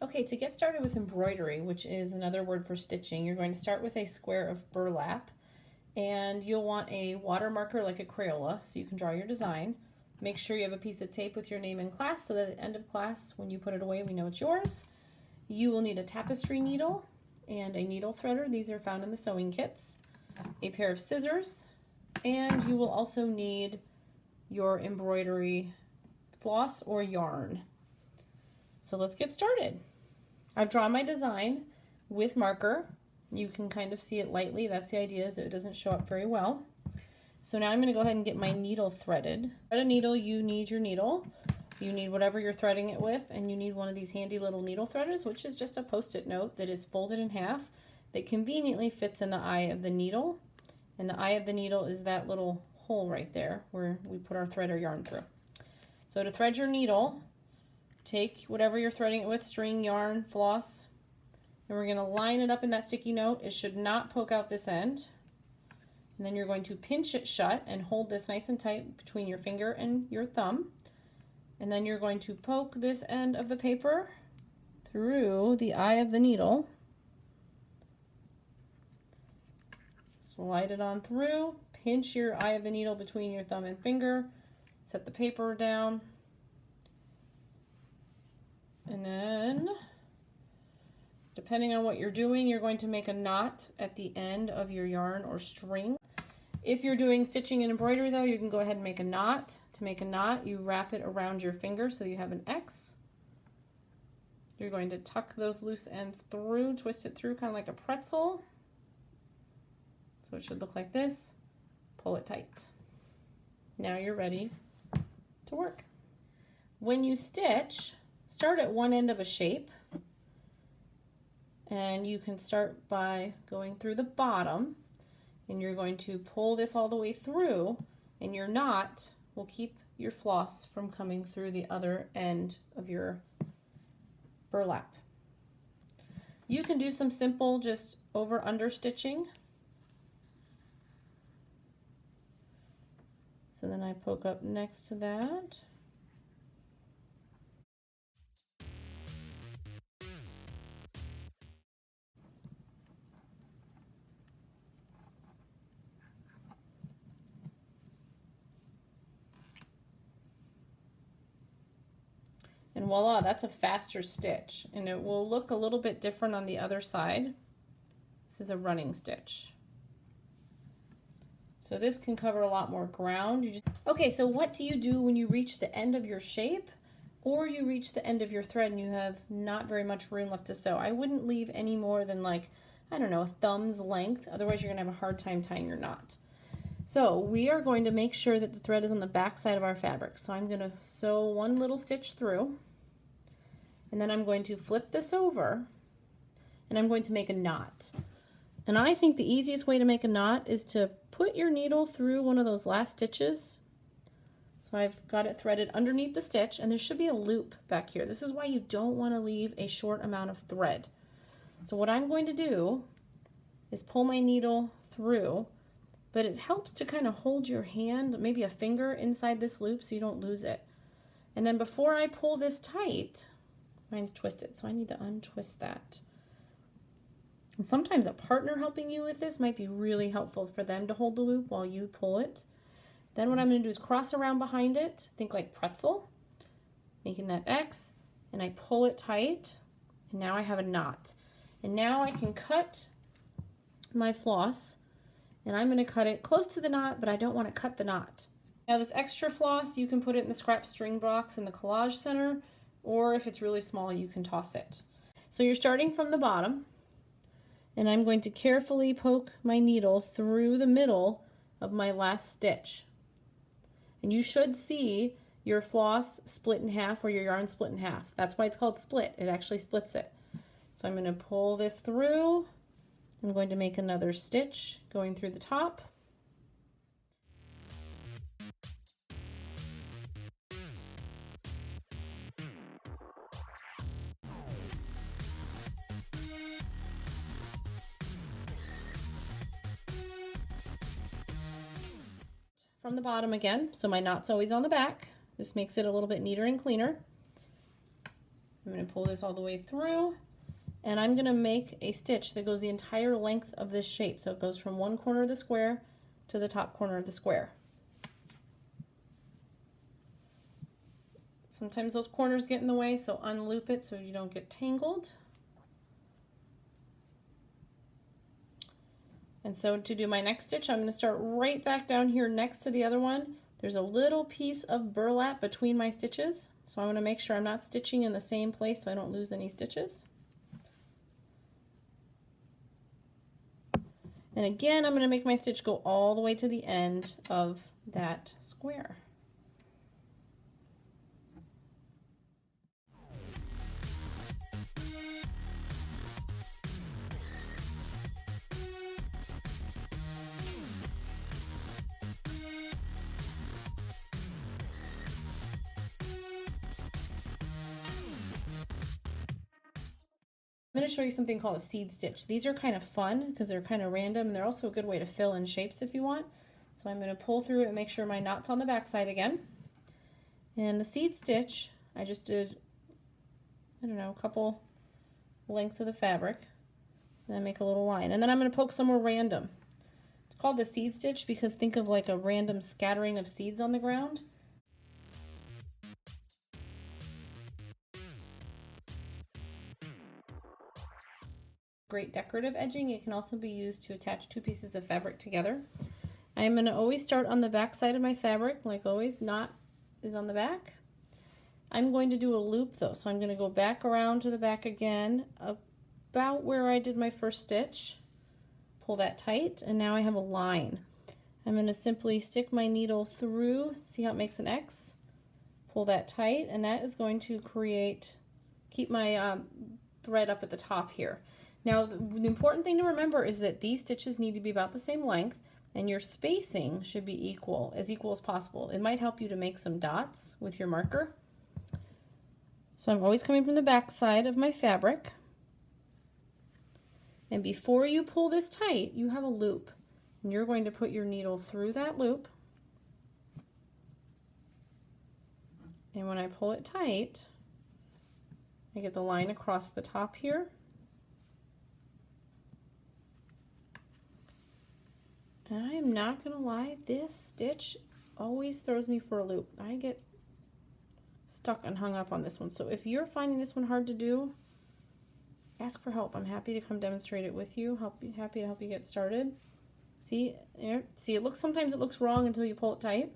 Okay, to get started with embroidery, which is another word for stitching, you're going to start with a square of burlap, and you'll want a water marker like a Crayola so you can draw your design. Make sure you have a piece of tape with your name and class so that at the end of class, when you put it away, we know it's yours. You will need a tapestry needle and a needle threader. These are found in the sewing kits. A pair of scissors, and you will also need your embroidery floss or yarn. So let's get started. I've drawn my design with marker. You can kind of see it lightly. That's the idea, is that it doesn't show up very well. So now I'm going to go ahead and get my needle threaded. Thread a needle, you need your needle. You need whatever you're threading it with, and you need one of these handy little needle threaders, which is just a Post-it note that is folded in half that conveniently fits in the eye of the needle. And the eye of the needle is that little hole right there where we put our thread or yarn through. So to thread your needle, take whatever you're threading it with, string, yarn, floss, and we're going to line it up in that sticky note. It should not poke out this end. And then you're going to pinch it shut and hold this nice and tight between your finger and your thumb. And then you're going to poke this end of the paper through the eye of the needle. Slide it on through, pinch your eye of the needle between your thumb and finger, set the paper down, and then, depending on what you're doing, you're going to make a knot at the end of your yarn or string. If you're doing stitching and embroidery though, you can go ahead and make a knot. To make a knot, you wrap it around your finger so you have an X. You're going to tuck those loose ends through, twist it through kind of like a pretzel. So it should look like this. Pull it tight. Now you're ready to work. When you stitch, start at one end of a shape, and you can start by going through the bottom, and you're going to pull this all the way through, and your knot will keep your floss from coming through the other end of your burlap. You can do some simple just over under stitching. So then I poke up next to that. And voila, that's a faster stitch, and it will look a little bit different on the other side. This is a running stitch. So this can cover a lot more ground. Okay, so what do you do when you reach the end of your shape or you reach the end of your thread and you have not very much room left to sew? I wouldn't leave any more than, like, I don't know, a thumb's length. Otherwise you're gonna have a hard time tying your knot. So we are going to make sure that the thread is on the back side of our fabric. So I'm gonna sew one little stitch through, and then I'm going to flip this over, and I'm going to make a knot. And I think the easiest way to make a knot is to put your needle through one of those last stitches. So I've got it threaded underneath the stitch, and there should be a loop back here. This is why you don't want to leave a short amount of thread. So what I'm going to do is pull my needle through, but it helps to kind of hold your hand, maybe a finger inside this loop so you don't lose it. And then before I pull this tight, mine's twisted, so I need to untwist that. And sometimes a partner helping you with this might be really helpful for them to hold the loop while you pull it. Then what I'm going to do is cross around behind it, think like pretzel, making that X, and I pull it tight, and now I have a knot. And now I can cut my floss, and I'm going to cut it close to the knot, but I don't want to cut the knot. Now this extra floss, you can put it in the scrap string box in the collage center, or if it's really small, you can toss it. So you're starting from the bottom, and I'm going to carefully poke my needle through the middle of my last stitch. And you should see your floss split in half or your yarn split in half. That's why it's called split. It actually splits it. So I'm going to pull this through. I'm going to make another stitch going through the top. From the bottom again, so my knot's always on the back. This makes it a little bit neater and cleaner. I'm going to pull this all the way through, and I'm going to make a stitch that goes the entire length of this shape. So it goes from one corner of the square to the top corner of the square. Sometimes those corners get in the way, so unloop it so you don't get tangled. And so to do my next stitch, I'm going to start right back down here next to the other one. There's a little piece of burlap between my stitches, so I want to make sure I'm not stitching in the same place so I don't lose any stitches. And again, I'm going to make my stitch go all the way to the end of that square. I'm going to show you something called a seed stitch. These are kind of fun because they're kind of random, and they're also a good way to fill in shapes if you want. So I'm going to pull through it and make sure my knot's on the back side again. And the seed stitch, I just did, I don't know, a couple lengths of the fabric, and then make a little line. And then I'm going to poke somewhere random. It's called the seed stitch because think of like a random scattering of seeds on the ground. Great decorative edging. It can also be used to attach two pieces of fabric together. I'm going to always start on the back side of my fabric, like always. Knot is on the back. I'm going to do a loop though, so I'm going to go back around to the back again, about where I did my first stitch. Pull that tight, and now I have a line. I'm going to simply stick my needle through, see how it makes an X? Pull that tight, and that is going to keep my thread up at the top here. Now, the important thing to remember is that these stitches need to be about the same length, and your spacing should be equal as possible. It might help you to make some dots with your marker. So I'm always coming from the back side of my fabric. And before you pull this tight, you have a loop. And you're going to put your needle through that loop. And when I pull it tight, I get the line across the top here. And I am not going to lie, this stitch always throws me for a loop. I get stuck and hung up on this one. So if you're finding this one hard to do, ask for help. I'm happy to come demonstrate it with you. Happy to help you get started. See, sometimes it looks wrong until you pull it tight.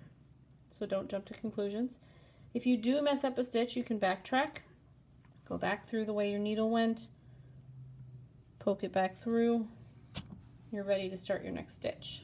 So don't jump to conclusions. If you do mess up a stitch, you can backtrack. Go back through the way your needle went. Poke it back through. You're ready to start your next stitch.